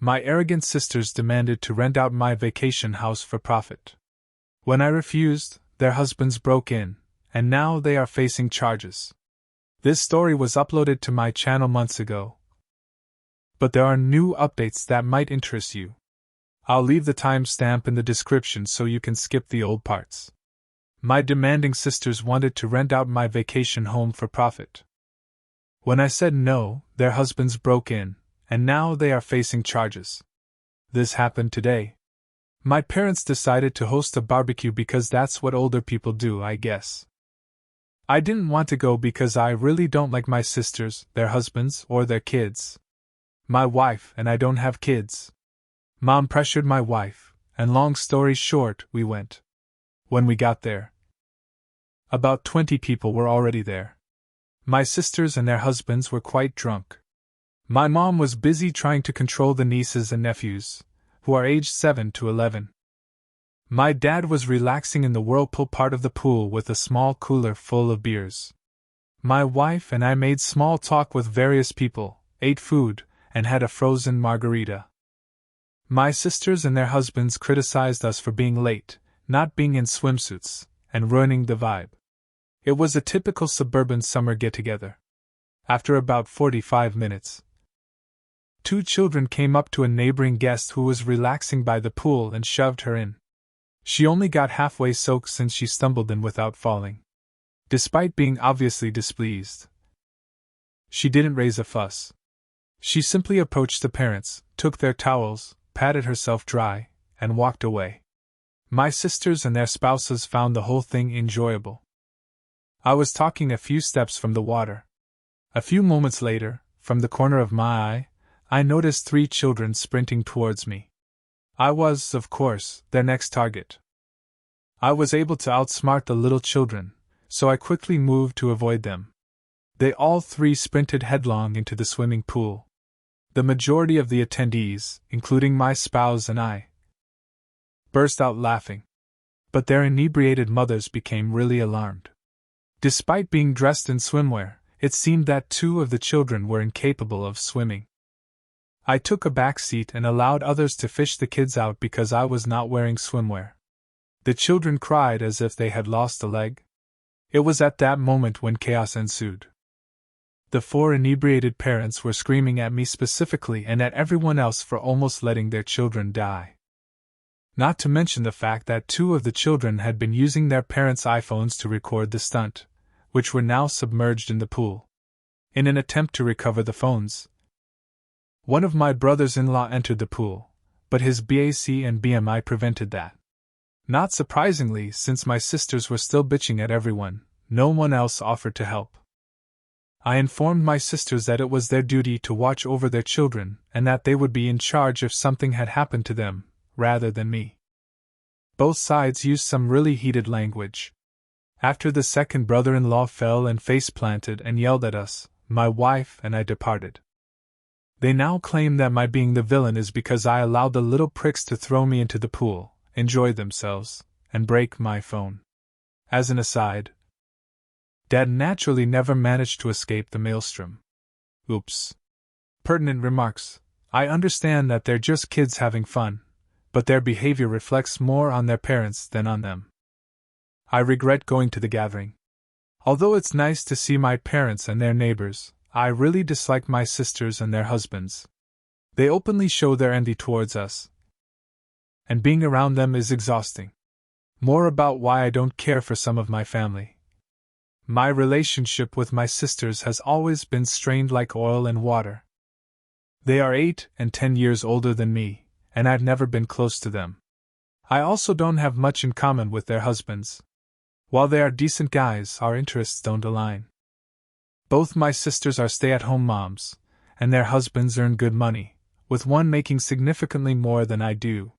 My arrogant sisters demanded to rent out my vacation house for profit. When I refused, their husbands broke in, and now they are facing charges. This story was uploaded to my channel months ago, but there are new updates that might interest you. I'll leave the timestamp in the description so you can skip the old parts. My demanding sisters wanted to rent out my vacation home for profit. When I said no, their husbands broke in, and now they are facing charges. This happened today. My parents decided to host a barbecue because that's what older people do, I guess. I didn't want to go because I really don't like my sisters, their husbands, or their kids. My wife and I don't have kids. Mom pressured my wife, and long story short, we went. When we got there, about 20 people were already there. My sisters and their husbands were quite drunk. My mom was busy trying to control the nieces and nephews, who are aged 7 to 11. My dad was relaxing in the whirlpool part of the pool with a small cooler full of beers. My wife and I made small talk with various people, ate food, and had a frozen margarita. My sisters and their husbands criticized us for being late, not being in swimsuits, and ruining the vibe. It was a typical suburban summer get-together. After about 45 minutes, 2 children came up to a neighboring guest who was relaxing by the pool and shoved her in. She only got halfway soaked since she stumbled in without falling. Despite being obviously displeased, she didn't raise a fuss. She simply approached the parents, took their towels, patted herself dry, and walked away. My sisters and their spouses found the whole thing enjoyable. I was talking a few steps from the water. A few moments later, from the corner of my eye, I noticed 3 children sprinting towards me. I was, of course, their next target. I was able to outsmart the little children, so I quickly moved to avoid them. They all 3 sprinted headlong into the swimming pool. The majority of the attendees, including my spouse and I, burst out laughing. But their inebriated mothers became really alarmed. Despite being dressed in swimwear, it seemed that 2 of the children were incapable of swimming. I took a back seat and allowed others to fish the kids out because I was not wearing swimwear. The children cried as if they had lost a leg. It was at that moment when chaos ensued. The 4 inebriated parents were screaming at me specifically and at everyone else for almost letting their children die. Not to mention the fact that 2 of the children had been using their parents' iPhones to record the stunt, which were now submerged in the pool. In an attempt to recover the phones, one of my brothers-in-law entered the pool, but his BAC and BMI prevented that. Not surprisingly, since my sisters were still bitching at everyone, no one else offered to help. I informed my sisters that it was their duty to watch over their children and that they would be in charge if something had happened to them, rather than me. Both sides used some really heated language. After the second brother-in-law fell and face-planted and yelled at us, my wife and I departed. They now claim that my being the villain is because I allowed the little pricks to throw me into the pool, enjoy themselves, and break my phone. As an aside, Dad naturally never managed to escape the maelstrom. Oops. Pertinent remarks. I understand that they're just kids having fun, but their behavior reflects more on their parents than on them. I regret going to the gathering. Although it's nice to see my parents and their neighbors, I really dislike my sisters and their husbands. They openly show their envy towards us, and being around them is exhausting. More about why I don't care for some of my family. My relationship with my sisters has always been strained like oil and water. They are 8 and 10 years older than me, and I've never been close to them. I also don't have much in common with their husbands. While they are decent guys, our interests don't align. Both my sisters are stay-at-home moms, and their husbands earn good money, with one making significantly more than I do.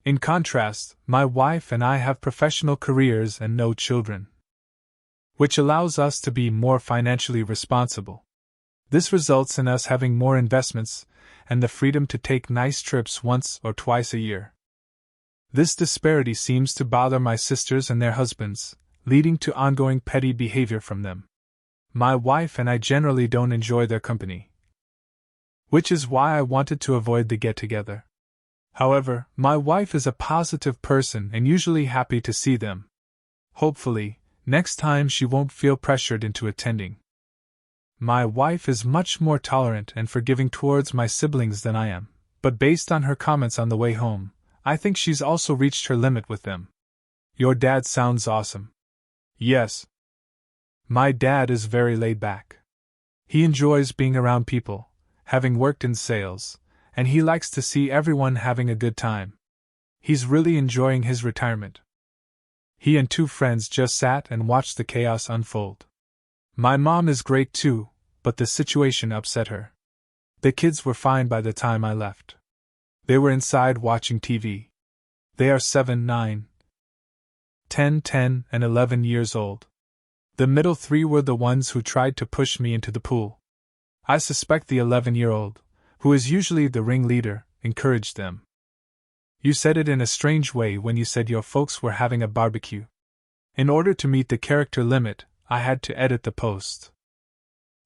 In contrast, my wife and I have professional careers and no children, which allows us to be more financially responsible. This results in us having more investments and the freedom to take nice trips once or twice a year. This disparity seems to bother my sisters and their husbands, leading to ongoing petty behavior from them. My wife and I generally don't enjoy their company. which is why I wanted to avoid the get-together. However, my wife is a positive person and usually happy to see them. Hopefully, next time she won't feel pressured into attending. My wife is much more tolerant and forgiving towards my siblings than I am, but based on her comments on the way home, I think she's also reached her limit with them. Your dad sounds awesome. Yes. My dad is very laid back. He enjoys being around people, having worked in sales, and he likes to see everyone having a good time. He's really enjoying his retirement. He and 2 friends just sat and watched the chaos unfold. My mom is great too, but the situation upset her. The kids were fine by the time I left. They were inside watching TV. They are 7, 9, 10, and 11 years old. The middle 3 were the ones who tried to push me into the pool. I suspect the 11-year-old, who is usually the ringleader, encouraged them. You said it in a strange way when you said your folks were having a barbecue. In order to meet the character limit, I had to edit the post.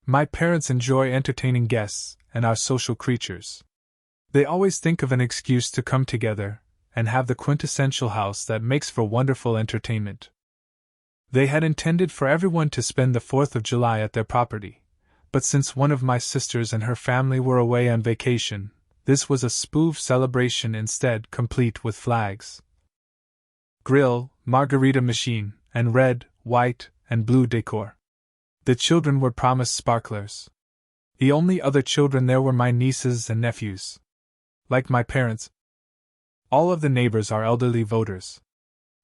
My parents enjoy entertaining guests and are social creatures. They always think of an excuse to come together and have the quintessential house that makes for wonderful entertainment. They had intended for everyone to spend the 4th of July at their property, but since one of my sisters and her family were away on vacation, this was a spoof celebration instead, complete with flags, grill, margarita machine, and red, white, and blue decor. The children were promised sparklers. The only other children there were my nieces and nephews. Like my parents, all of the neighbors are elderly voters.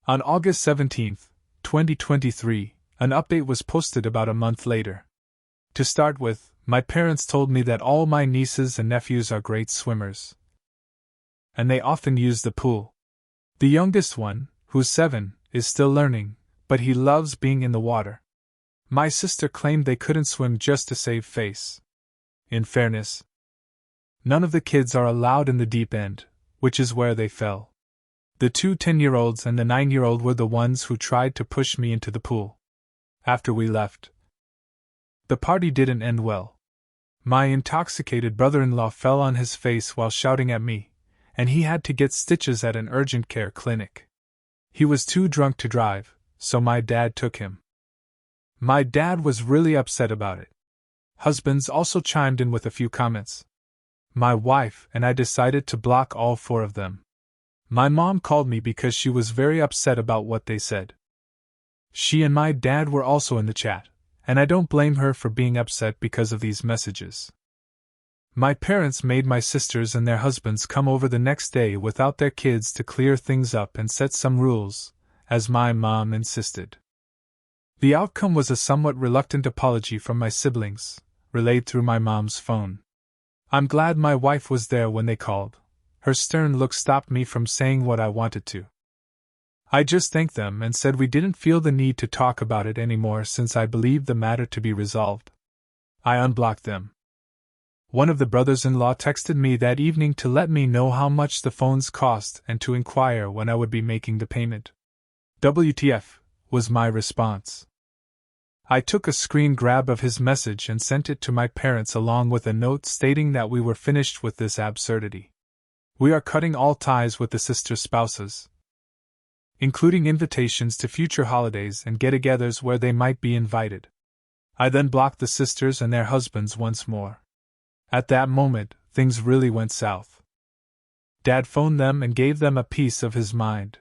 On August 17, 2023, an update was posted about a month later. To start with, my parents told me that all my nieces and nephews are great swimmers, and they often use the pool. The youngest one, who's 7, is still learning, but he loves being in the water. My sister claimed they couldn't swim just to save face. In fairness, none of the kids are allowed in the deep end, which is where they fell. The 2 10-year-olds and the 9-year-old were the ones who tried to push me into the pool. After we left, the party didn't end well. My intoxicated brother-in-law fell on his face while shouting at me, and he had to get stitches at an urgent care clinic. He was too drunk to drive, so my dad took him. My dad was really upset about it. Husbands also chimed in with a few comments. My wife and I decided to block all 4 of them. My mom called me because she was very upset about what they said. She and my dad were also in the chat, and I don't blame her for being upset because of these messages. My parents made my sisters and their husbands come over the next day without their kids to clear things up and set some rules, as my mom insisted. The outcome was a somewhat reluctant apology from my siblings, relayed through my mom's phone. I'm glad my wife was there when they called. Her stern look stopped me from saying what I wanted to. I just thanked them and said we didn't feel the need to talk about it anymore since I believed the matter to be resolved. I unblocked them. One of the brothers-in-law texted me that evening to let me know how much the phones cost and to inquire when I would be making the payment. WTF, was my response. I took a screen grab of his message and sent it to my parents along with a note stating that we were finished with this absurdity. We are cutting all ties with the sister spouses, including invitations to future holidays and get-togethers where they might be invited. I then blocked the sisters and their husbands once more. At that moment, things really went south. Dad phoned them and gave them a piece of his mind.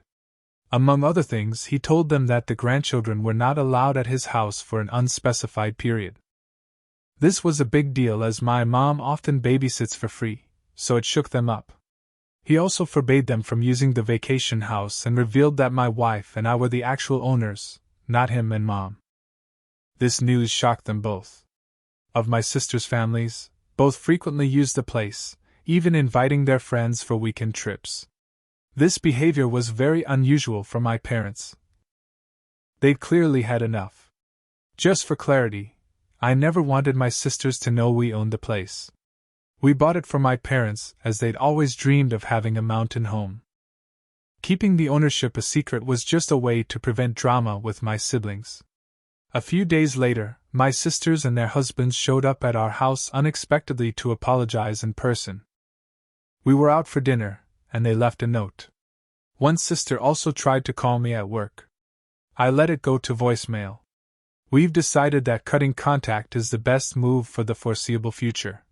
Among other things, he told them that the grandchildren were not allowed at his house for an unspecified period. This was a big deal as my mom often babysits for free, so it shook them up. He also forbade them from using the vacation house and revealed that my wife and I were the actual owners, not him and Mom. This news shocked them both. Of my sisters' families, both frequently used the place, even inviting their friends for weekend trips. This behavior was very unusual for my parents. They'd clearly had enough. Just for clarity, I never wanted my sisters to know we owned the place. We bought it for my parents as they'd always dreamed of having a mountain home. Keeping the ownership a secret was just a way to prevent drama with my siblings. A few days later, my sisters and their husbands showed up at our house unexpectedly to apologize in person. We were out for dinner, and they left a note. One sister also tried to call me at work. I let it go to voicemail. We've decided that cutting contact is the best move for the foreseeable future,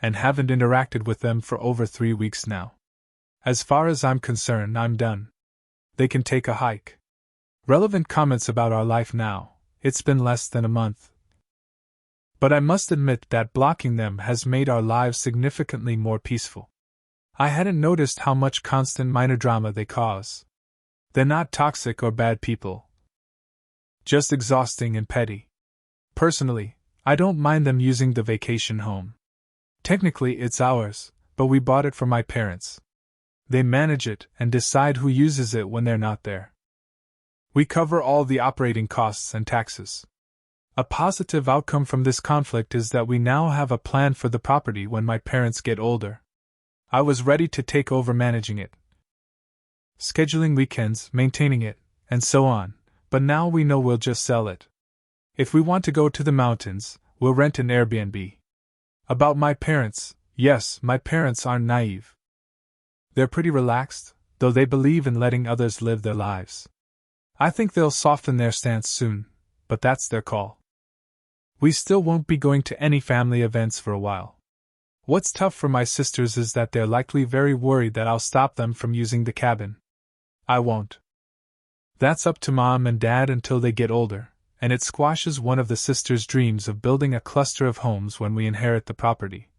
and haven't interacted with them for over 3 weeks now. As far as I'm concerned, I'm done. They can take a hike. Relevant comments about our life now. It's been less than a month. But I must admit that blocking them has made our lives significantly more peaceful. I hadn't noticed how much constant minor drama they cause. They're not toxic or bad people. Just exhausting and petty. Personally, I don't mind them using the vacation home. Technically it's ours, but we bought it for my parents. They manage it and decide who uses it when they're not there. We cover all the operating costs and taxes. A positive outcome from this conflict is that we now have a plan for the property when my parents get older. I was ready to take over managing it, scheduling weekends, maintaining it, and so on, but now we know we'll just sell it. If we want to go to the mountains, we'll rent an Airbnb. About my parents, yes, my parents aren't naive. They're pretty relaxed, though they believe in letting others live their lives. I think they'll soften their stance soon, but that's their call. We still won't be going to any family events for a while. What's tough for my sisters is that they're likely very worried that I'll stop them from using the cabin. I won't. That's up to Mom and Dad until they get older, and it squashes one of the sisters' dreams of building a cluster of homes when we inherit the property,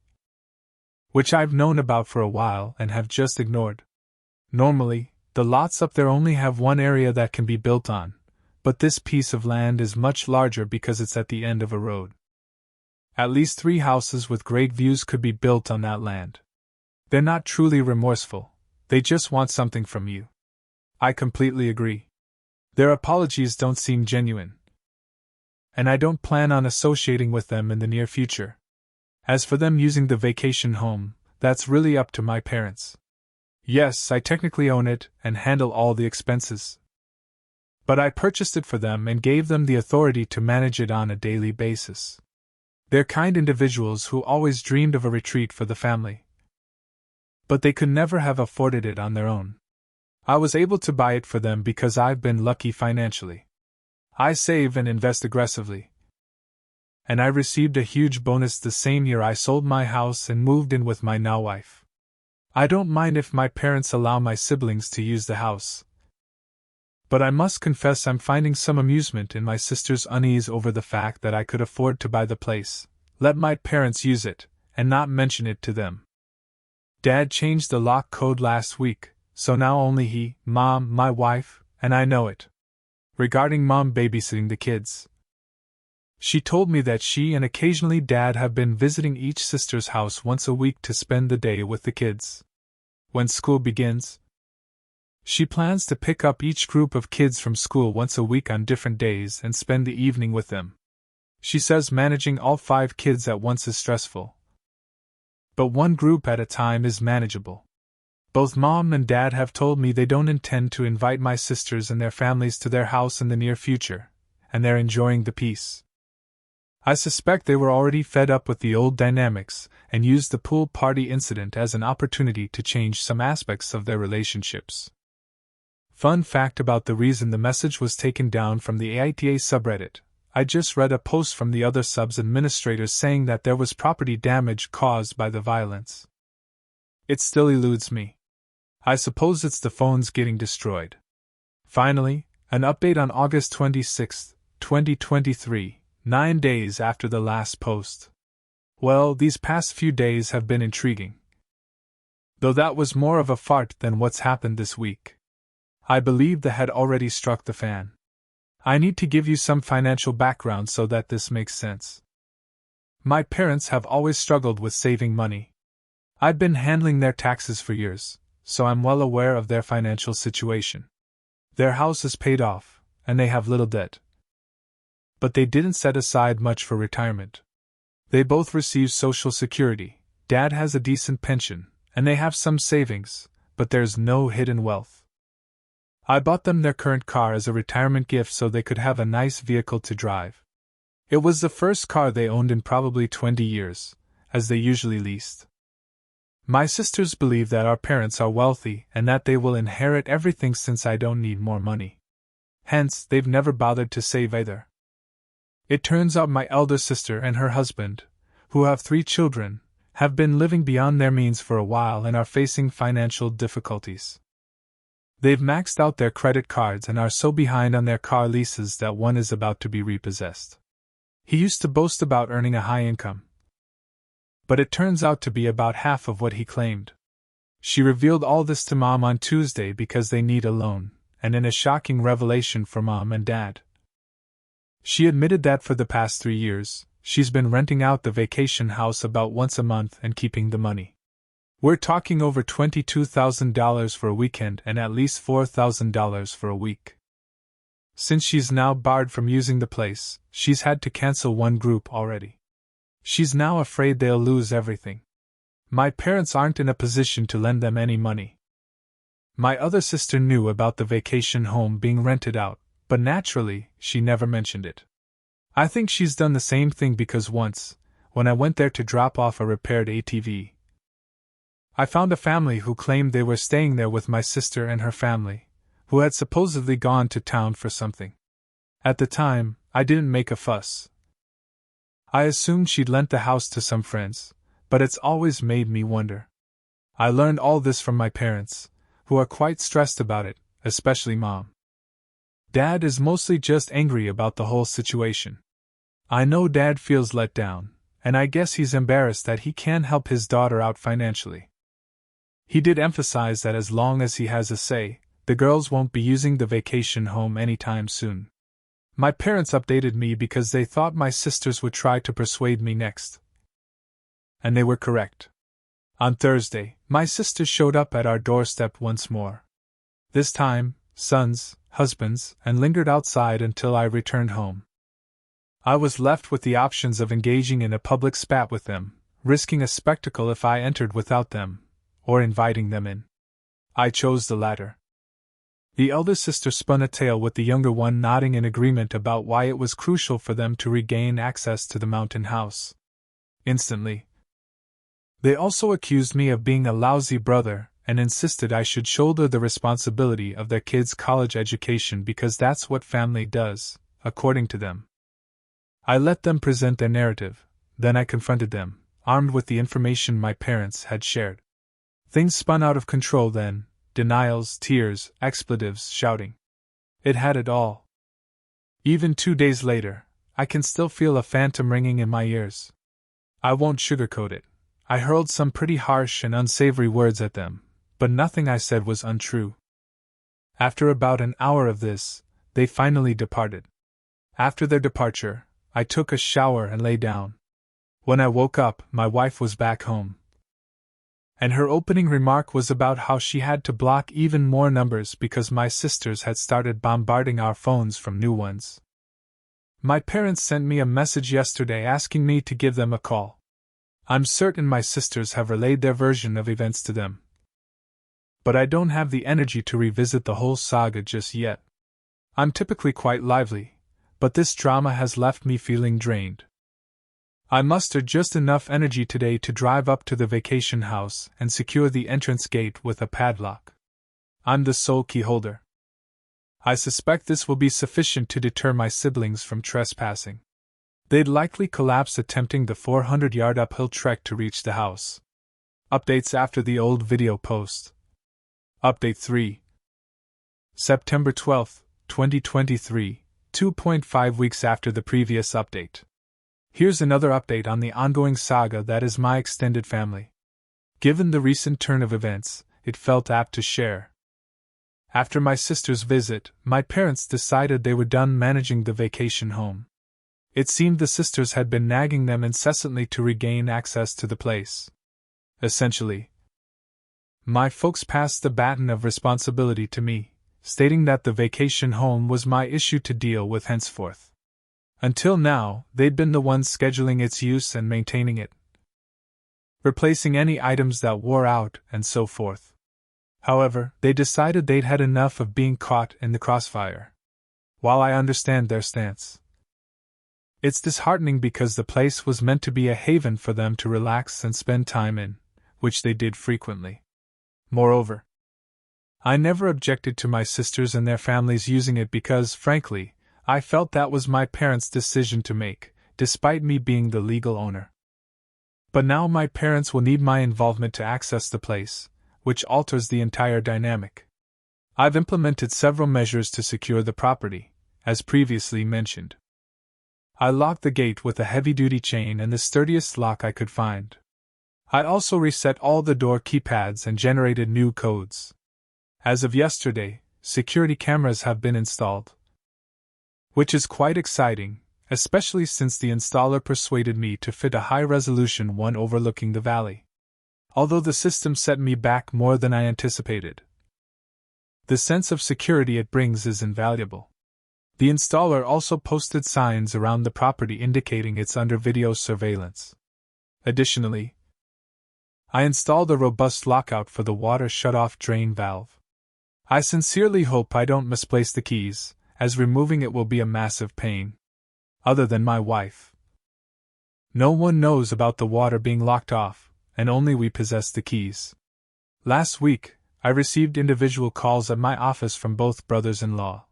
which I've known about for a while and have just ignored. Normally, the lots up there only have one area that can be built on, but this piece of land is much larger because it's at the end of a road. At least 3 houses with great views could be built on that land. They're not truly remorseful, they just want something from you. I completely agree. Their apologies don't seem genuine, and I don't plan on associating with them in the near future. As for them using the vacation home, that's really up to my parents. Yes, I technically own it and handle all the expenses, but I purchased it for them and gave them the authority to manage it on a daily basis. They're kind individuals who always dreamed of a retreat for the family, but they could never have afforded it on their own. I was able to buy it for them because I've been lucky financially. I save and invest aggressively, and I received a huge bonus the same year I sold my house and moved in with my now wife. I don't mind if my parents allow my siblings to use the house, but I must confess I'm finding some amusement in my sister's unease over the fact that I could afford to buy the place, let my parents use it, and not mention it to them. Dad changed the lock code last week, so now only he, Mom, my wife, and I know it. Regarding Mom babysitting the kids, she told me that she and occasionally Dad have been visiting each sister's house once a week to spend the day with the kids. When school begins, she plans to pick up each group of kids from school once a week on different days and spend the evening with them. She says managing all 5 kids at once is stressful, but one group at a time is manageable. Both Mom and Dad have told me they don't intend to invite my sisters and their families to their house in the near future, and they're enjoying the peace. I suspect they were already fed up with the old dynamics and used the pool party incident as an opportunity to change some aspects of their relationships. Fun fact about the reason the message was taken down from the AITA subreddit: I just read a post from the other sub's administrators saying that there was property damage caused by the violence. It still eludes me. I suppose it's the phones getting destroyed. Finally, an update on August 26, 2023, 9 days after the last post. Well, these past few days have been intriguing, though that was more of a fart than what's happened this week. I believe the had already struck the fan. I need to give you some financial background so that this makes sense. My parents have always struggled with saving money. I've been handling their taxes for years, so I'm well aware of their financial situation. Their house is paid off, and they have little debt, but they didn't set aside much for retirement. They both receive Social Security. Dad has a decent pension, and they have some savings, but there's no hidden wealth. I bought them their current car as a retirement gift so they could have a nice vehicle to drive. It was the first car they owned in probably 20 years, as they usually leased. My sisters believe that our parents are wealthy and that they will inherit everything since I don't need more money. Hence, they've never bothered to save either. It turns out my elder sister and her husband, who have 3 children, have been living beyond their means for a while and are facing financial difficulties. They've maxed out their credit cards and are so behind on their car leases that one is about to be repossessed. He used to boast about earning a high income, but it turns out to be about half of what he claimed. She revealed all this to Mom on Tuesday because they need a loan, and in a shocking revelation for Mom and Dad. She admitted that for the past 3 years, she's been renting out the vacation house about once a month and keeping the money. We're talking over $22,000 for a weekend and at least $4,000 for a week. Since she's now barred from using the place, she's had to cancel one group already. She's now afraid they'll lose everything. My parents aren't in a position to lend them any money. My other sister knew about the vacation home being rented out, but naturally, she never mentioned it. I think she's done the same thing because once, when I went there to drop off a repaired ATV, I found a family who claimed they were staying there with my sister and her family, who had supposedly gone to town for something. At the time, I didn't make a fuss. I assumed she'd lent the house to some friends, but it's always made me wonder. I learned all this from my parents, who are quite stressed about it, especially Mom. Dad is mostly just angry about the whole situation. I know Dad feels let down, and I guess he's embarrassed that he can't help his daughter out financially. He did emphasize that as long as he has a say, the girls won't be using the vacation home anytime soon. My parents updated me because they thought my sisters would try to persuade me next. And they were correct. On Thursday, my sisters showed up at our doorstep once more. This time, sons, husbands, and lingered outside until I returned home. I was left with the options of engaging in a public spat with them, risking a spectacle if I entered without them, or inviting them in. I chose the latter. The elder sister spun a tale with the younger one nodding in agreement about why it was crucial for them to regain access to the mountain house. Instantly, they also accused me of being a lousy brother and insisted I should shoulder the responsibility of their kids' college education because that's what family does, according to them. I let them present their narrative, then I confronted them, armed with the information my parents had shared. Things spun out of control then, denials, tears, expletives, shouting. It had it all. Even 2 days later, I can still feel a phantom ringing in my ears. I won't sugarcoat it. I hurled some pretty harsh and unsavory words at them, but nothing I said was untrue. After about an hour of this, they finally departed. After their departure, I took a shower and lay down. When I woke up, my wife was back home. And her opening remark was about how she had to block even more numbers because my sisters had started bombarding our phones from new ones. My parents sent me a message yesterday asking me to give them a call. I'm certain my sisters have relayed their version of events to them. But I don't have the energy to revisit the whole saga just yet. I'm typically quite lively, but this drama has left me feeling drained. I mustered just enough energy today to drive up to the vacation house and secure the entrance gate with a padlock. I'm the sole key holder. I suspect this will be sufficient to deter my siblings from trespassing. They'd likely collapse attempting the 400-yard uphill trek to reach the house. Updates after the old video post. Update 3. September 12, 2023, 2.5 weeks after the previous update. Here's another update on the ongoing saga that is my extended family. Given the recent turn of events, it felt apt to share. After my sister's visit, my parents decided they were done managing the vacation home. It seemed the sisters had been nagging them incessantly to regain access to the place. Essentially, my folks passed the baton of responsibility to me, stating that the vacation home was my issue to deal with henceforth. Until now, they'd been the ones scheduling its use and maintaining it, replacing any items that wore out, and so forth. However, they decided they'd had enough of being caught in the crossfire. While I understand their stance, it's disheartening because the place was meant to be a haven for them to relax and spend time in, which they did frequently. Moreover, I never objected to my sisters and their families using it because, frankly, I felt that was my parents' decision to make, despite me being the legal owner. But now my parents will need my involvement to access the place, which alters the entire dynamic. I've implemented several measures to secure the property, as previously mentioned. I locked the gate with a heavy-duty chain and the sturdiest lock I could find. I also reset all the door keypads and generated new codes. As of yesterday, security cameras have been installed, which is quite exciting, especially since the installer persuaded me to fit a high-resolution one overlooking the valley. Although the system set me back more than I anticipated, the sense of security it brings is invaluable. The installer also posted signs around the property indicating it's under video surveillance. Additionally, I installed a robust lockout for the water shut-off drain valve. I sincerely hope I don't misplace the keys, as removing it will be a massive pain. Other than my wife, no one knows about the water being locked off, and only we possess the keys. Last week, I received individual calls at my office from both brothers-in-law,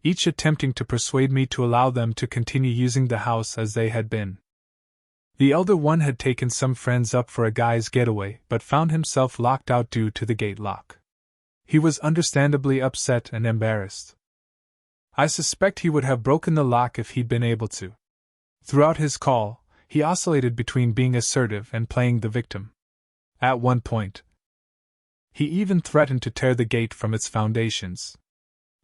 each attempting to persuade me to allow them to continue using the house as they had been. The elder one had taken some friends up for a guy's getaway but found himself locked out due to the gate lock. He was understandably upset and embarrassed. I suspect he would have broken the lock if he'd been able to. Throughout his call, he oscillated between being assertive and playing the victim. At one point, he even threatened to tear the gate from its foundations.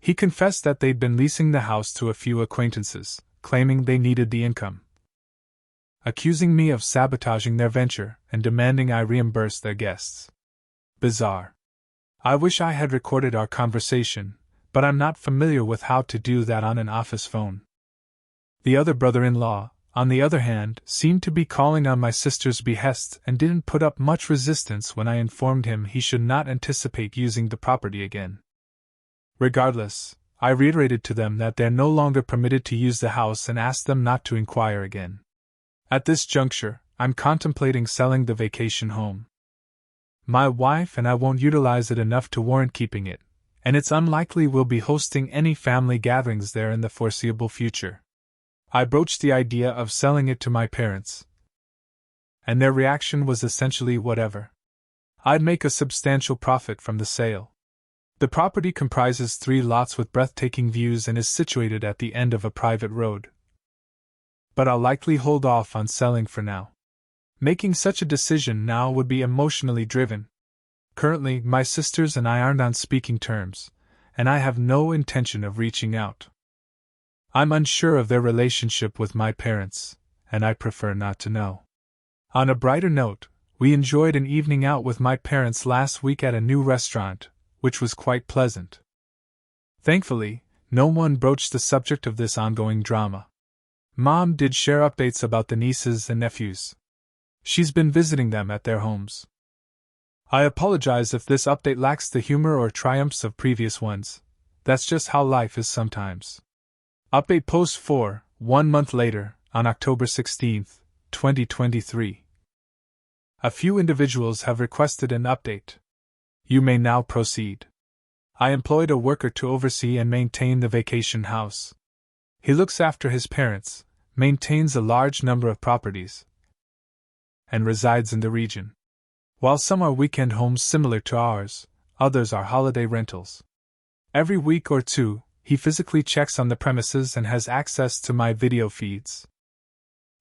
He confessed that they'd been leasing the house to a few acquaintances, claiming they needed the income, accusing me of sabotaging their venture and demanding I reimburse their guests. Bizarre. I wish I had recorded our conversation, but I'm not familiar with how to do that on an office phone. The other brother-in-law, on the other hand, seemed to be calling on my sister's behest and didn't put up much resistance when I informed him he should not anticipate using the property again. Regardless, I reiterated to them that they're no longer permitted to use the house and asked them not to inquire again. At this juncture, I'm contemplating selling the vacation home. My wife and I won't utilize it enough to warrant keeping it, and it's unlikely we'll be hosting any family gatherings there in the foreseeable future. I broached the idea of selling it to my parents, and their reaction was essentially whatever. I'd make a substantial profit from the sale. The property comprises 3 lots with breathtaking views and is situated at the end of a private road. But I'll likely hold off on selling for now. Making such a decision now would be emotionally driven. Currently, my sisters and I aren't on speaking terms, and I have no intention of reaching out. I'm unsure of their relationship with my parents, and I prefer not to know. On a brighter note, we enjoyed an evening out with my parents last week at a new restaurant, which was quite pleasant. Thankfully, no one broached the subject of this ongoing drama. Mom did share updates about the nieces and nephews. She's been visiting them at their homes. I apologize if this update lacks the humor or triumphs of previous ones. That's just how life is sometimes. Update post 4, 1 month later, on October 16, 2023. A few individuals have requested an update. You may now proceed. I employed a worker to oversee and maintain the vacation house. He looks after his parents, maintains a large number of properties, and resides in the region. While some are weekend homes similar to ours, others are holiday rentals. Every week or two, he physically checks on the premises and has access to my video feeds.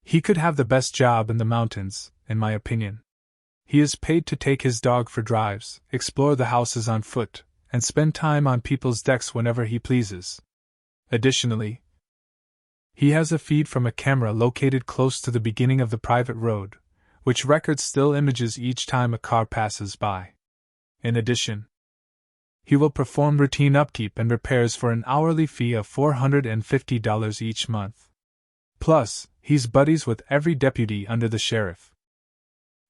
He could have the best job in the mountains, in my opinion. He is paid to take his dog for drives, explore the houses on foot, and spend time on people's decks whenever he pleases. Additionally, he has a feed from a camera located close to the beginning of the private road, which records still images each time a car passes by. In addition, he will perform routine upkeep and repairs for an hourly fee of $450 each month. Plus, he's buddies with every deputy under the sheriff.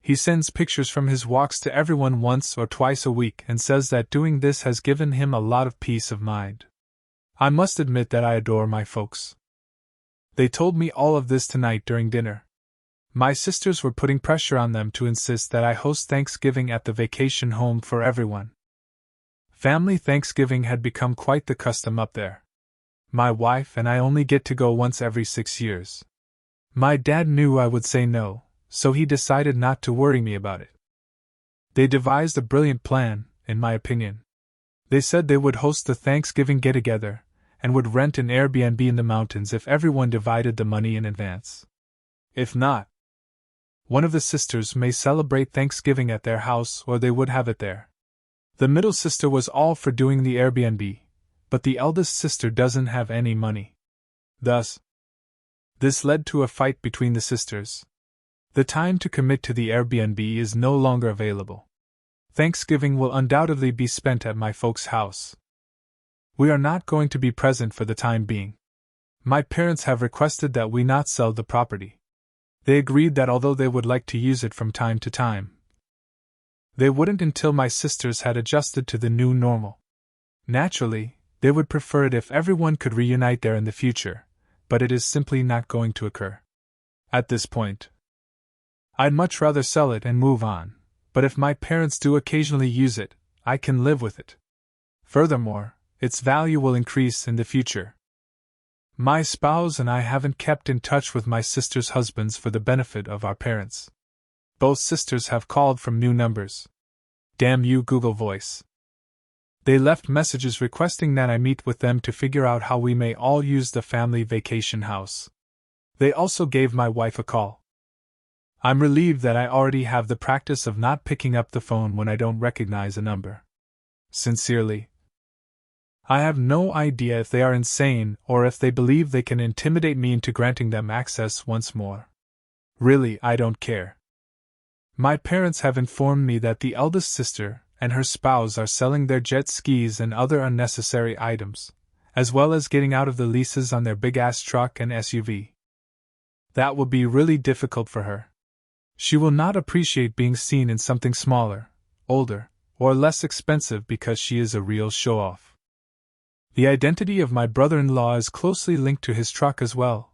He sends pictures from his walks to everyone once or twice a week and says that doing this has given him a lot of peace of mind. I must admit that I adore my folks. They told me all of this tonight during dinner. My sisters were putting pressure on them to insist that I host Thanksgiving at the vacation home for everyone. Family Thanksgiving had become quite the custom up there. My wife and I only get to go once every 6 years. My dad knew I would say no, so he decided not to worry me about it. They devised a brilliant plan, in my opinion. They said they would host the Thanksgiving get-together, and would rent an Airbnb in the mountains if everyone divided the money in advance. If not, one of the sisters may celebrate Thanksgiving at their house or they would have it there. The middle sister was all for doing the Airbnb, but the eldest sister doesn't have any money. Thus, this led to a fight between the sisters. The time to commit to the Airbnb is no longer available. Thanksgiving will undoubtedly be spent at my folks' house. We are not going to be present for the time being. My parents have requested that we not sell the property. They agreed that although they would like to use it from time to time, they wouldn't until my sisters had adjusted to the new normal. Naturally, they would prefer it if everyone could reunite there in the future, but it is simply not going to occur. At this point, I'd much rather sell it and move on, but if my parents do occasionally use it, I can live with it. Furthermore, its value will increase in the future. My spouse and I haven't kept in touch with my sisters' husbands for the benefit of our parents. Both sisters have called from new numbers. Damn you, Google Voice. They left messages requesting that I meet with them to figure out how we may all use the family vacation house. They also gave my wife a call. I'm relieved that I already have the practice of not picking up the phone when I don't recognize a number. Sincerely. I have no idea if they are insane or if they believe they can intimidate me into granting them access once more. Really, I don't care. My parents have informed me that the eldest sister and her spouse are selling their jet skis and other unnecessary items, as well as getting out of the leases on their big-ass truck and SUV. That will be really difficult for her. She will not appreciate being seen in something smaller, older, or less expensive because she is a real show-off. The identity of my brother-in-law is closely linked to his truck as well.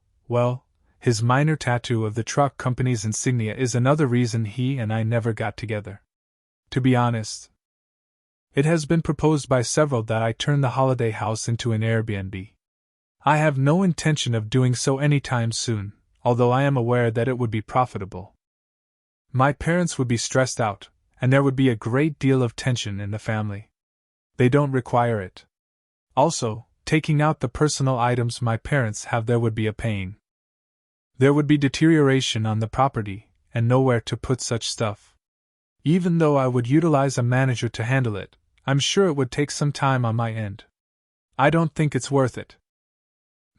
His minor tattoo of the truck company's insignia is another reason he and I never got together. To be honest, it has been proposed by several that I turn the holiday house into an Airbnb. I have no intention of doing so anytime soon, although I am aware that it would be profitable. My parents would be stressed out, and there would be a great deal of tension in the family. They don't require it. Also, taking out the personal items my parents have there would be a pain. There would be deterioration on the property, and nowhere to put such stuff. Even though I would utilize a manager to handle it, I'm sure it would take some time on my end. I don't think it's worth it.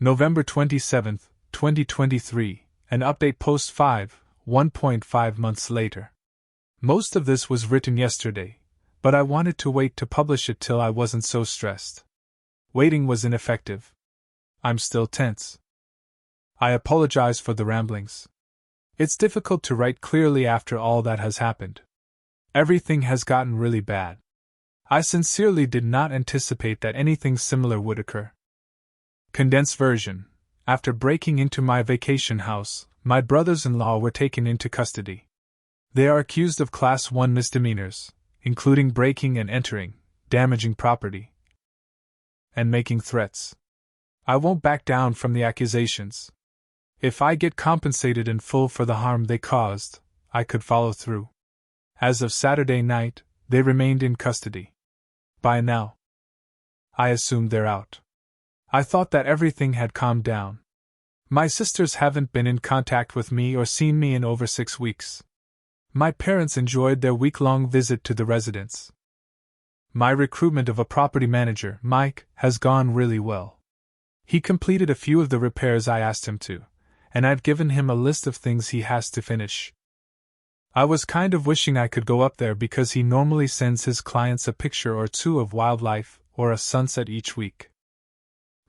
November 27, 2023, an update post 1.5 months later. Most of this was written yesterday, but I wanted to wait to publish it till I wasn't so stressed. Waiting was ineffective. I'm still tense. I apologize for the ramblings. It's difficult to write clearly after all that has happened. Everything has gotten really bad. I sincerely did not anticipate that anything similar would occur. Condensed version. After breaking into my vacation house, my brothers-in-law were taken into custody. They are accused of Class 1 misdemeanors, including breaking and entering, damaging property, and making threats. I won't back down from the accusations. If I get compensated in full for the harm they caused, I could follow through. As of Saturday night, they remained in custody. By now, I assumed they're out. I thought that everything had calmed down. My sisters haven't been in contact with me or seen me in over 6 weeks. My parents enjoyed their week-long visit to the residence. My recruitment of a property manager, Mike, has gone really well. He completed a few of the repairs I asked him to, and I've given him a list of things he has to finish. I was kind of wishing I could go up there because he normally sends his clients a picture or two of wildlife or a sunset each week.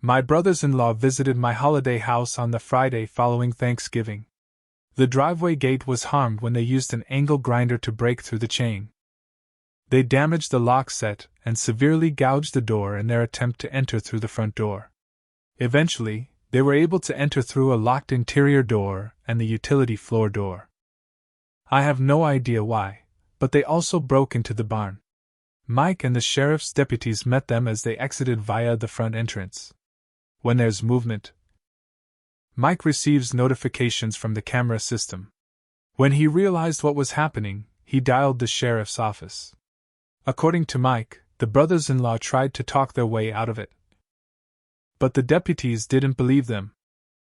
My brothers-in-law visited my holiday house on the Friday following Thanksgiving. The driveway gate was harmed when they used an angle grinder to break through the chain. They damaged the lock set and severely gouged the door in their attempt to enter through the front door. Eventually, they were able to enter through a locked interior door and the utility floor door. I have no idea why, but they also broke into the barn. Mike and the sheriff's deputies met them as they exited via the front entrance. When there's movement, Mike receives notifications from the camera system. When he realized what was happening, he dialed the sheriff's office. According to Mike, the brothers-in-law tried to talk their way out of it. But the deputies didn't believe them.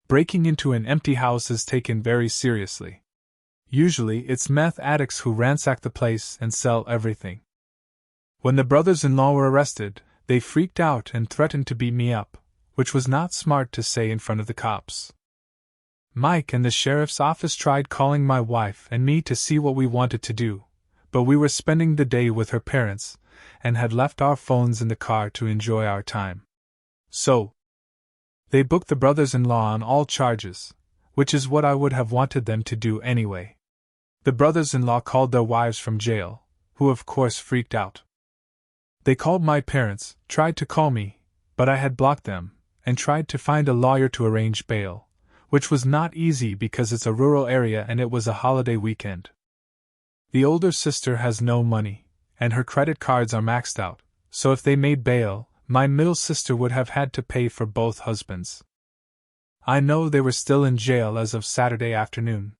Breaking into an empty house is taken very seriously. Usually it's meth addicts who ransack the place and sell everything. When the brothers-in-law were arrested, they freaked out and threatened to beat me up, which was not smart to say in front of the cops. Mike and the sheriff's office tried calling my wife and me to see what we wanted to do, but we were spending the day with her parents and had left our phones in the car to enjoy our time. So, they booked the brothers-in-law on all charges, which is what I would have wanted them to do anyway. The brothers-in-law called their wives from jail, who of course freaked out. They called my parents, tried to call me, but I had blocked them, and tried to find a lawyer to arrange bail, which was not easy because it's a rural area and it was a holiday weekend. The older sister has no money, and her credit cards are maxed out, so if they made bail, my middle sister would have had to pay for both husbands. I know they were still in jail as of Saturday afternoon.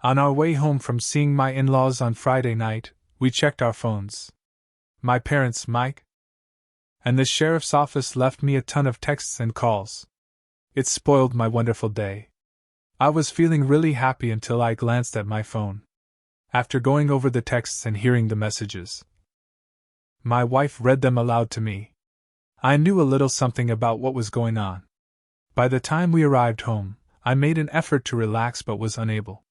On our way home from seeing my in-laws on Friday night, we checked our phones. My parents, Mike, and the sheriff's office left me a ton of texts and calls. It spoiled my wonderful day. I was feeling really happy until I glanced at my phone. After going over the texts and hearing the messages, my wife read them aloud to me. I knew a little something about what was going on. By the time we arrived home, I made an effort to relax but was unable.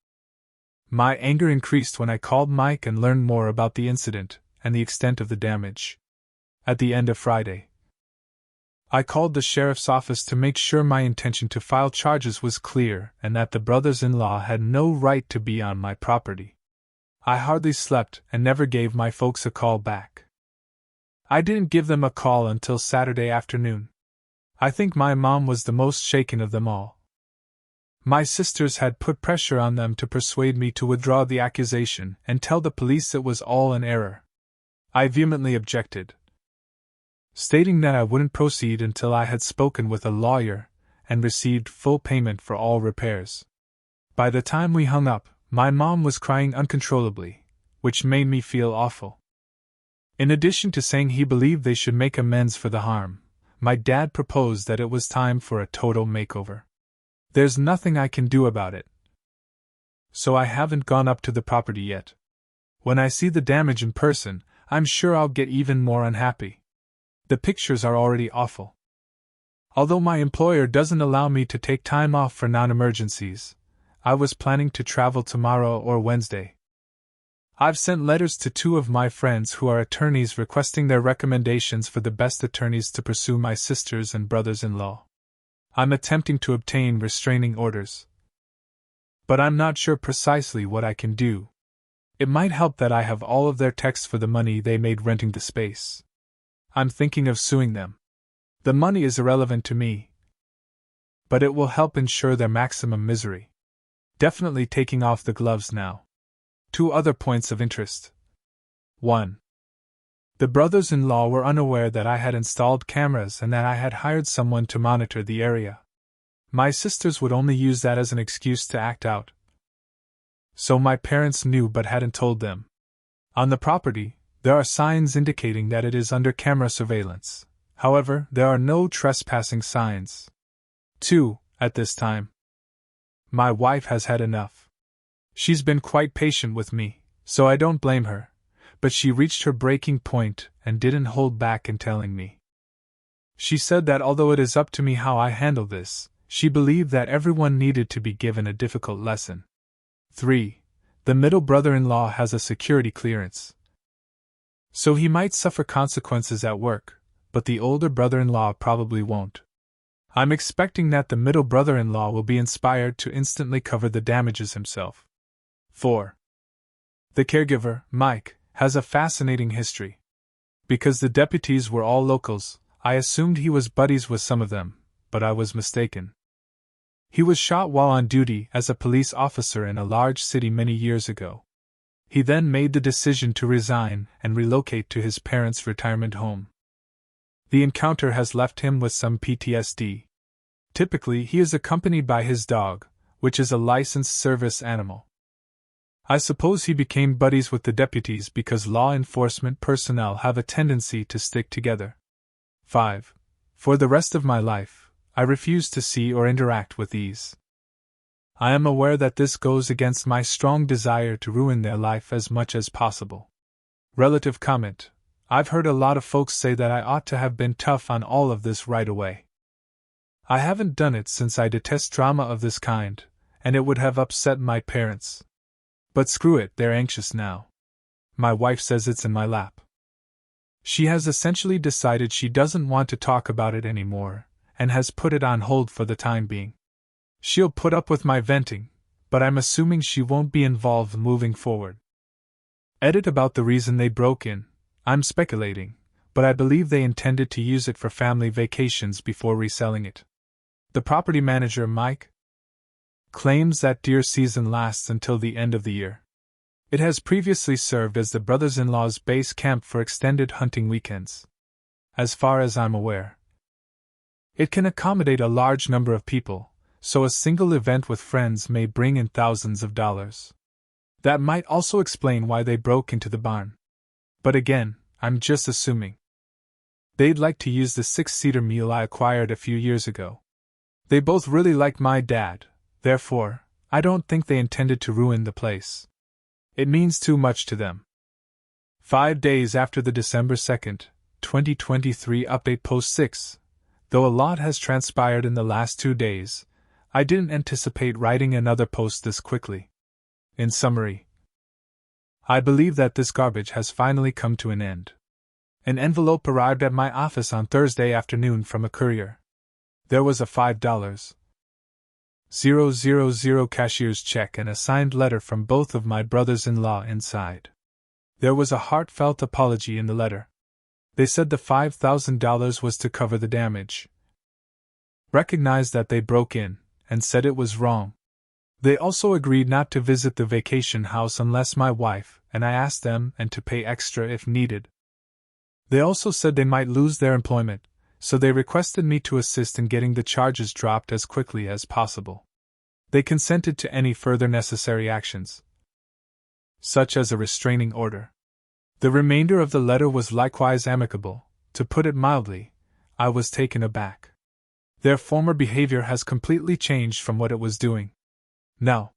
My anger increased when I called Mike and learned more about the incident and the extent of the damage. At the end of Friday, I called the sheriff's office to make sure my intention to file charges was clear and that the brothers-in-law had no right to be on my property. I hardly slept and never gave my folks a call back. I didn't give them a call until Saturday afternoon. I think my mom was the most shaken of them all. My sisters had put pressure on them to persuade me to withdraw the accusation and tell the police it was all an error. I vehemently objected, stating that I wouldn't proceed until I had spoken with a lawyer and received full payment for all repairs. By the time we hung up, my mom was crying uncontrollably, which made me feel awful. In addition to saying he believed they should make amends for the harm, my dad proposed that it was time for a total makeover. There's nothing I can do about it, so I haven't gone up to the property yet. When I see the damage in person, I'm sure I'll get even more unhappy. The pictures are already awful. Although my employer doesn't allow me to take time off for non-emergencies, I was planning to travel tomorrow or Wednesday. I've sent letters to 2 of my friends who are attorneys requesting their recommendations for the best attorneys to pursue my sisters and brothers-in-law. I'm attempting to obtain restraining orders, but I'm not sure precisely what I can do. It might help that I have all of their texts for the money they made renting the space. I'm thinking of suing them. The money is irrelevant to me, but it will help ensure their maximum misery. Definitely taking off the gloves now. 2 other points of interest. 1. The brothers-in-law were unaware that I had installed cameras and that I had hired someone to monitor the area. My sisters would only use that as an excuse to act out, so my parents knew but hadn't told them. On the property, there are signs indicating that it is under camera surveillance. However, there are no trespassing signs. 2. At this time, my wife has had enough. She's been quite patient with me, so I don't blame her, but she reached her breaking point and didn't hold back in telling me. She said that although it is up to me how I handle this, she believed that everyone needed to be given a difficult lesson. 3. The middle brother-in-law has a security clearance, so he might suffer consequences at work, but the older brother-in-law probably won't. I'm expecting that the middle brother-in-law will be inspired to instantly cover the damages himself. 4. The caregiver, Mike, has a fascinating history. Because the deputies were all locals, I assumed he was buddies with some of them, but I was mistaken. He was shot while on duty as a police officer in a large city many years ago. He then made the decision to resign and relocate to his parents' retirement home. The encounter has left him with some PTSD. Typically, he is accompanied by his dog, which is a licensed service animal. I suppose he became buddies with the deputies because law enforcement personnel have a tendency to stick together. 5. For the rest of my life, I refuse to see or interact with these. I am aware that this goes against my strong desire to ruin their life as much as possible. Relative comment: I've heard a lot of folks say that I ought to have been tough on all of this right away. I haven't done it since I detest drama of this kind, and it would have upset my parents. But screw it, they're anxious now. My wife says it's in my lap. She has essentially decided she doesn't want to talk about it anymore, and has put it on hold for the time being. She'll put up with my venting, but I'm assuming she won't be involved moving forward. Edit about the reason they broke in. I'm speculating, but I believe they intended to use it for family vacations before reselling it. The property manager, Mike, claims that deer season lasts until the end of the year. It has previously served as the brothers-in-law's base camp for extended hunting weekends. As far as I'm aware, it can accommodate a large number of people, so a single event with friends may bring in thousands of dollars. That might also explain why they broke into the barn. But again, I'm just assuming. They'd like to use the 6-seater mule I acquired a few years ago. They both really like my dad, therefore, I don't think they intended to ruin the place. It means too much to them. 5 days after the December 2nd, 2023 update post 6. Though a lot has transpired in the last 2 days, I didn't anticipate writing another post this quickly. In summary, I believe that this garbage has finally come to an end. An envelope arrived at my office on Thursday afternoon from a courier. There was a $5,000 cashier's check and a signed letter from both of my brothers-in-law inside. There was a heartfelt apology in the letter. They said the $5,000 was to cover the damage. Recognized that they broke in, and said it was wrong. They also agreed not to visit the vacation house unless my wife and I asked them, and to pay extra if needed. They also said they might lose their employment, so they requested me to assist in getting the charges dropped as quickly as possible. They consented to any further necessary actions, such as a restraining order. The remainder of the letter was likewise amicable. To put it mildly, I was taken aback. Their former behavior has completely changed from what it was doing. Now,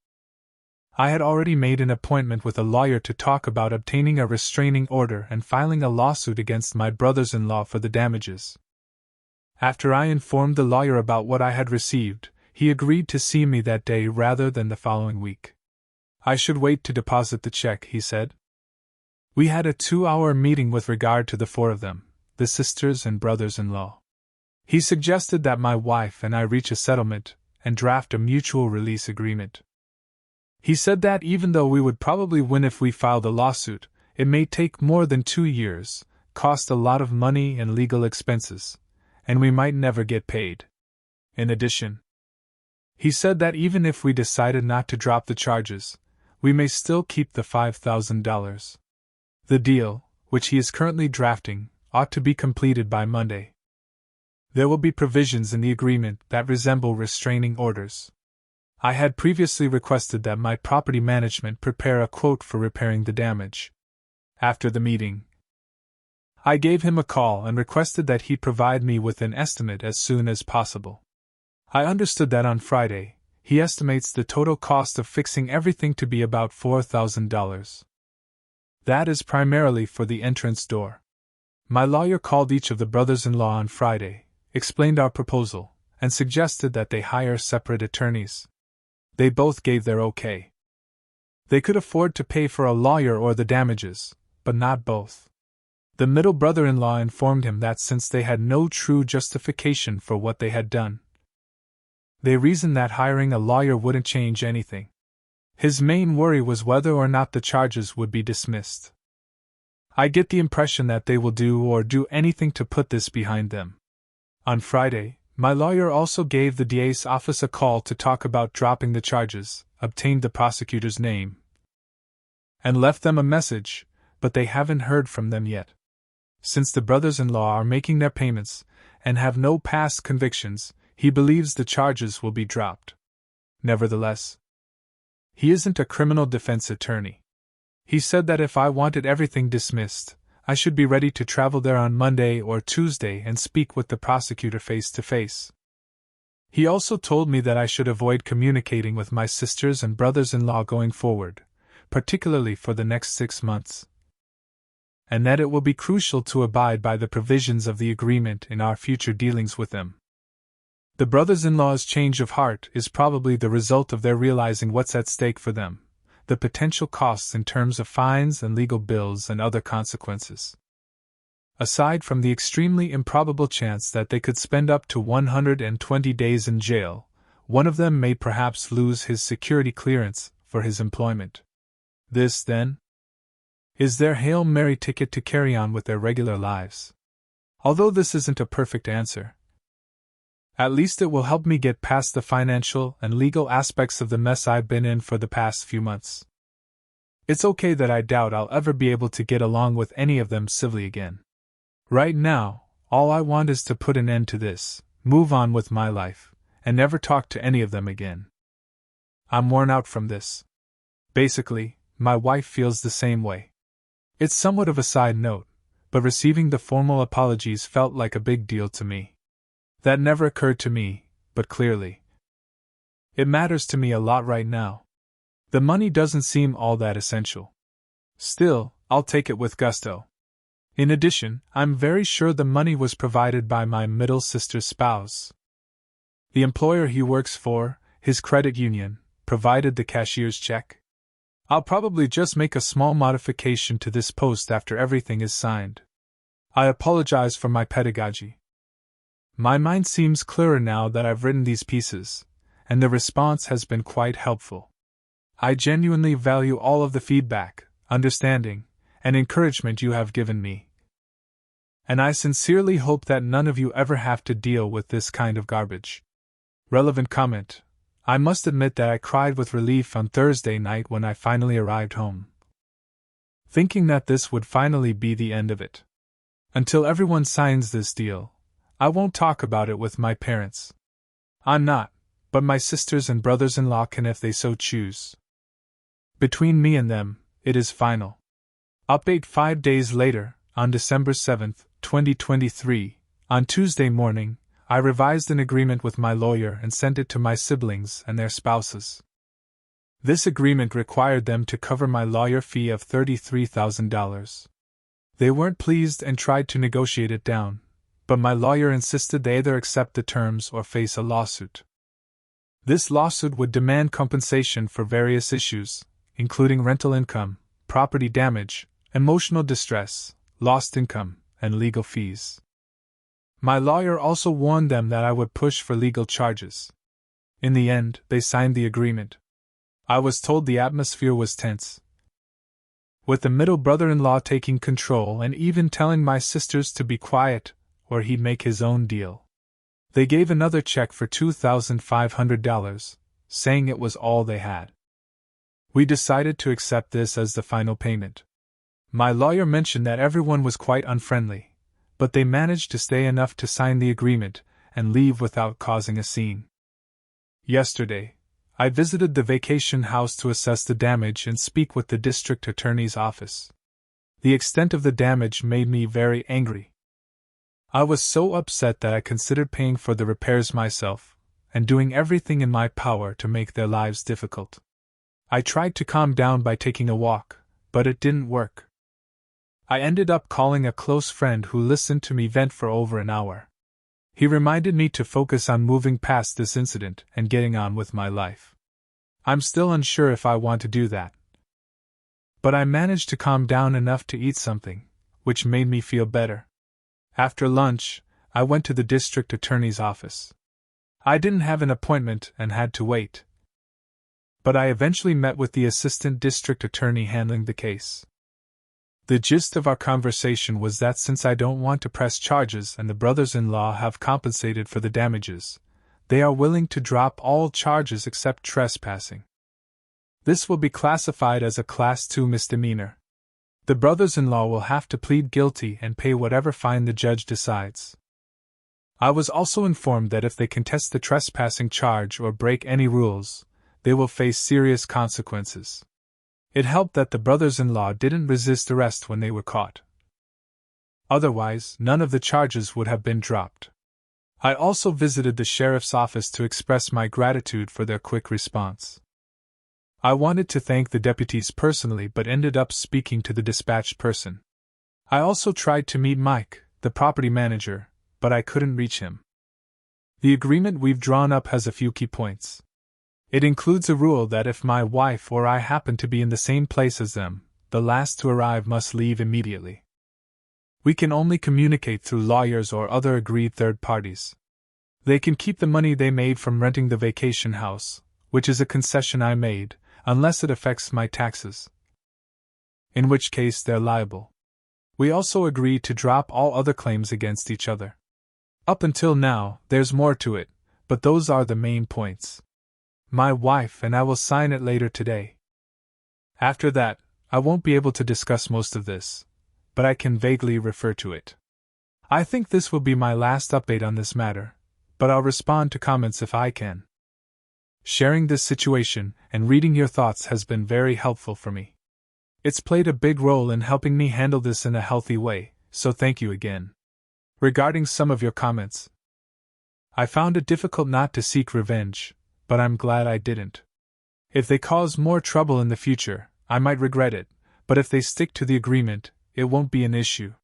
I had already made an appointment with a lawyer to talk about obtaining a restraining order and filing a lawsuit against my brothers-in-law for the damages. After I informed the lawyer about what I had received, he agreed to see me that day rather than the following week. I should wait to deposit the check, he said. We had a 2-hour meeting with regard to the 4 of them, the sisters and brothers-in-law. He suggested that my wife and I reach a settlement and draft a mutual release agreement. He said that even though we would probably win if we filed a lawsuit, it may take more than 2 years, cost a lot of money and legal expenses, and we might never get paid. In addition, he said that even if we decided not to drop the charges, we may still keep the $5,000. The deal, which he is currently drafting, ought to be completed by Monday. There will be provisions in the agreement that resemble restraining orders. I had previously requested that my property management prepare a quote for repairing the damage. After the meeting, I gave him a call and requested that he provide me with an estimate as soon as possible. I understood that on Friday, he estimates the total cost of fixing everything to be about $4,000. That is primarily for the entrance door. My lawyer called each of the brothers-in-law on Friday, explained our proposal, and suggested that they hire separate attorneys. They both gave their okay. They could afford to pay for a lawyer or the damages, but not both. The middle brother-in-law informed him that since they had no true justification for what they had done, They reasoned that hiring a lawyer wouldn't change anything. His main worry was whether or not the charges would be dismissed. I get the impression that they will do anything to put this behind them. On Friday, my lawyer also gave the DA's office a call to talk about dropping the charges, obtained the prosecutor's name, and left them a message, but they haven't heard from them yet. Since the brothers-in-law are making their payments and have no past convictions, he believes the charges will be dropped. Nevertheless, he isn't a criminal defense attorney. He said that if I wanted everything dismissed, I should be ready to travel there on Monday or Tuesday and speak with the prosecutor face to face. He also told me that I should avoid communicating with my sisters and brothers-in-law going forward, particularly for the next 6 months, and that it will be crucial to abide by the provisions of the agreement in our future dealings with them. The brothers-in-law's change of heart is probably the result of their realizing what's at stake for them, the potential costs in terms of fines and legal bills and other consequences. Aside from the extremely improbable chance that they could spend up to 120 days in jail, one of them may perhaps lose his security clearance for his employment. This, then, is their Hail Mary ticket to carry on with their regular lives. Although this isn't a perfect answer, at least it will help me get past the financial and legal aspects of the mess I've been in for the past few months. It's okay that I doubt I'll ever be able to get along with any of them civilly again. Right now, all I want is to put an end to this, move on with my life, and never talk to any of them again. I'm worn out from this. Basically, my wife feels the same way. It's somewhat of a side note, but receiving the formal apologies felt like a big deal to me. That never occurred to me, but clearly, it matters to me a lot right now. The money doesn't seem all that essential. Still, I'll take it with gusto. In addition, I'm very sure the money was provided by my middle sister's spouse. The employer he works for, his credit union, provided the cashier's check. I'll probably just make a small modification to this post after everything is signed. I apologize for my pedagogy. My mind seems clearer now that I've written these pieces, and the response has been quite helpful. I genuinely value all of the feedback, understanding, and encouragement you have given me. And I sincerely hope that none of you ever have to deal with this kind of garbage. Relevant comment. I must admit that I cried with relief on Thursday night when I finally arrived home, thinking that this would finally be the end of it. Until everyone signs this deal, I won't talk about it with my parents. I'm not, but my sisters and brothers-in-law can if they so choose. Between me and them, it is final. Update 5 days later, on December 7th, 2023, on Tuesday morning, I revised an agreement with my lawyer and sent it to my siblings and their spouses. This agreement required them to cover my lawyer fee of $33,000. They weren't pleased and tried to negotiate it down, but my lawyer insisted they either accept the terms or face a lawsuit. This lawsuit would demand compensation for various issues, including rental income, property damage, emotional distress, lost income, and legal fees. My lawyer also warned them that I would push for legal charges. In the end, they signed the agreement. I was told the atmosphere was tense, with the middle brother-in-law taking control and even telling my sisters to be quiet, or he'd make his own deal. They gave another check for $2,500, saying it was all they had. We decided to accept this as the final payment. My lawyer mentioned that everyone was quite unfriendly, but they managed to stay enough to sign the agreement and leave without causing a scene. Yesterday, I visited the vacation house to assess the damage and speak with the district attorney's office. The extent of the damage made me very angry. I was so upset that I considered paying for the repairs myself, and doing everything in my power to make their lives difficult. I tried to calm down by taking a walk, but it didn't work. I ended up calling a close friend who listened to me vent for over an hour. He reminded me to focus on moving past this incident and getting on with my life. I'm still unsure if I want to do that. But I managed to calm down enough to eat something, which made me feel better. After lunch, I went to the district attorney's office. I didn't have an appointment and had to wait. But I eventually met with the assistant district attorney handling the case. The gist of our conversation was that since I don't want to press charges and the brothers-in-law have compensated for the damages, they are willing to drop all charges except trespassing. This will be classified as a Class 2 misdemeanor. The brothers-in-law will have to plead guilty and pay whatever fine the judge decides. I was also informed that if they contest the trespassing charge or break any rules, they will face serious consequences. It helped that the brothers-in-law didn't resist arrest when they were caught. Otherwise, none of the charges would have been dropped. I also visited the sheriff's office to express my gratitude for their quick response. I wanted to thank the deputies personally but ended up speaking to the dispatched person. I also tried to meet Mike, the property manager, but I couldn't reach him. The agreement we've drawn up has a few key points. It includes a rule that if my wife or I happen to be in the same place as them, the last to arrive must leave immediately. We can only communicate through lawyers or other agreed third parties. They can keep the money they made from renting the vacation house, which is a concession I made, unless it affects my taxes, in which case they're liable. We also agreed to drop all other claims against each other. Up until now, there's more to it, but those are the main points. My wife and I will sign it later today. After that, I won't be able to discuss most of this, but I can vaguely refer to it. I think this will be my last update on this matter, but I'll respond to comments if I can. Sharing this situation and reading your thoughts has been very helpful for me. It's played a big role in helping me handle this in a healthy way, so thank you again. Regarding some of your comments, I found it difficult not to seek revenge, but I'm glad I didn't. If they cause more trouble in the future, I might regret it, but if they stick to the agreement, it won't be an issue.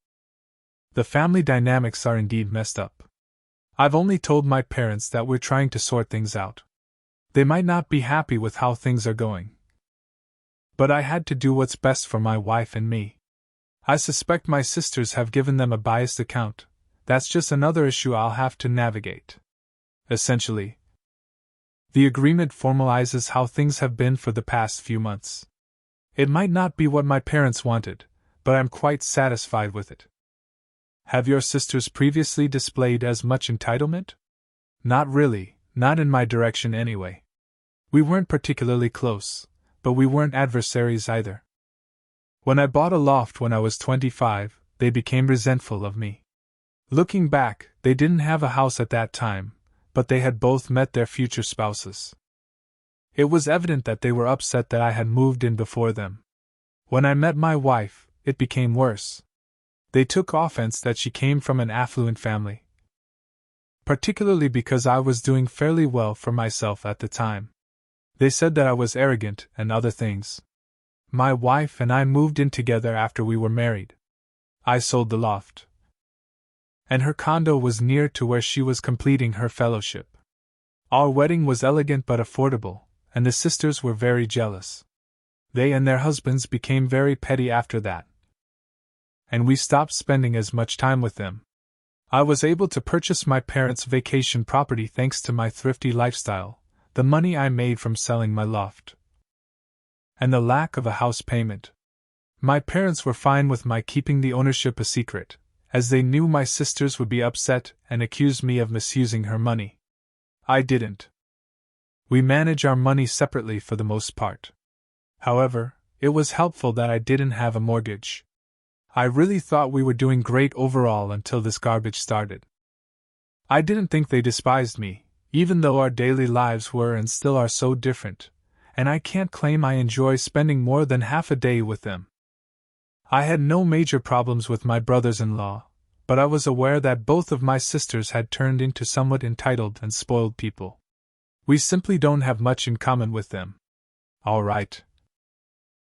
The family dynamics are indeed messed up. I've only told my parents that we're trying to sort things out. They might not be happy with how things are going. But I had to do what's best for my wife and me. I suspect my sisters have given them a biased account. That's just another issue I'll have to navigate. Essentially, the agreement formalizes how things have been for the past few months. It might not be what my parents wanted, but I'm quite satisfied with it. Have your sisters previously displayed as much entitlement? Not really, not in my direction anyway. We weren't particularly close, but we weren't adversaries either. When I bought a loft when I was 25, they became resentful of me. Looking back, they didn't have a house at that time, but they had both met their future spouses. It was evident that they were upset that I had moved in before them. When I met my wife, it became worse. They took offense that she came from an affluent family, particularly because I was doing fairly well for myself at the time. They said that I was arrogant and other things. My wife and I moved in together after we were married. I sold the loft, and her condo was near to where she was completing her fellowship. Our wedding was elegant but affordable, and the sisters were very jealous. They and their husbands became very petty after that, and we stopped spending as much time with them. I was able to purchase my parents' vacation property thanks to my thrifty lifestyle, the money I made from selling my loft, and the lack of a house payment. My parents were fine with my keeping the ownership a secret, as they knew my sisters would be upset and accuse me of misusing her money. I didn't. We manage our money separately for the most part. However, it was helpful that I didn't have a mortgage. I really thought we were doing great overall until this garbage started. I didn't think they despised me, even though our daily lives were and still are so different, and I can't claim I enjoy spending more than half a day with them. I had no major problems with my brothers-in-law, but I was aware that both of my sisters had turned into somewhat entitled and spoiled people. We simply don't have much in common with them. All right.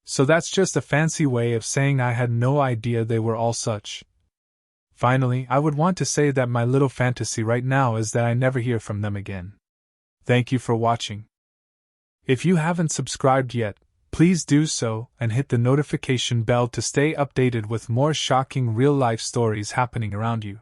So that's just a fancy way of saying I had no idea they were all such. Finally, I would want to say that my little fantasy right now is that I never hear from them again. Thank you for watching. If you haven't subscribed yet, please do so and hit the notification bell to stay updated with more shocking real-life stories happening around you.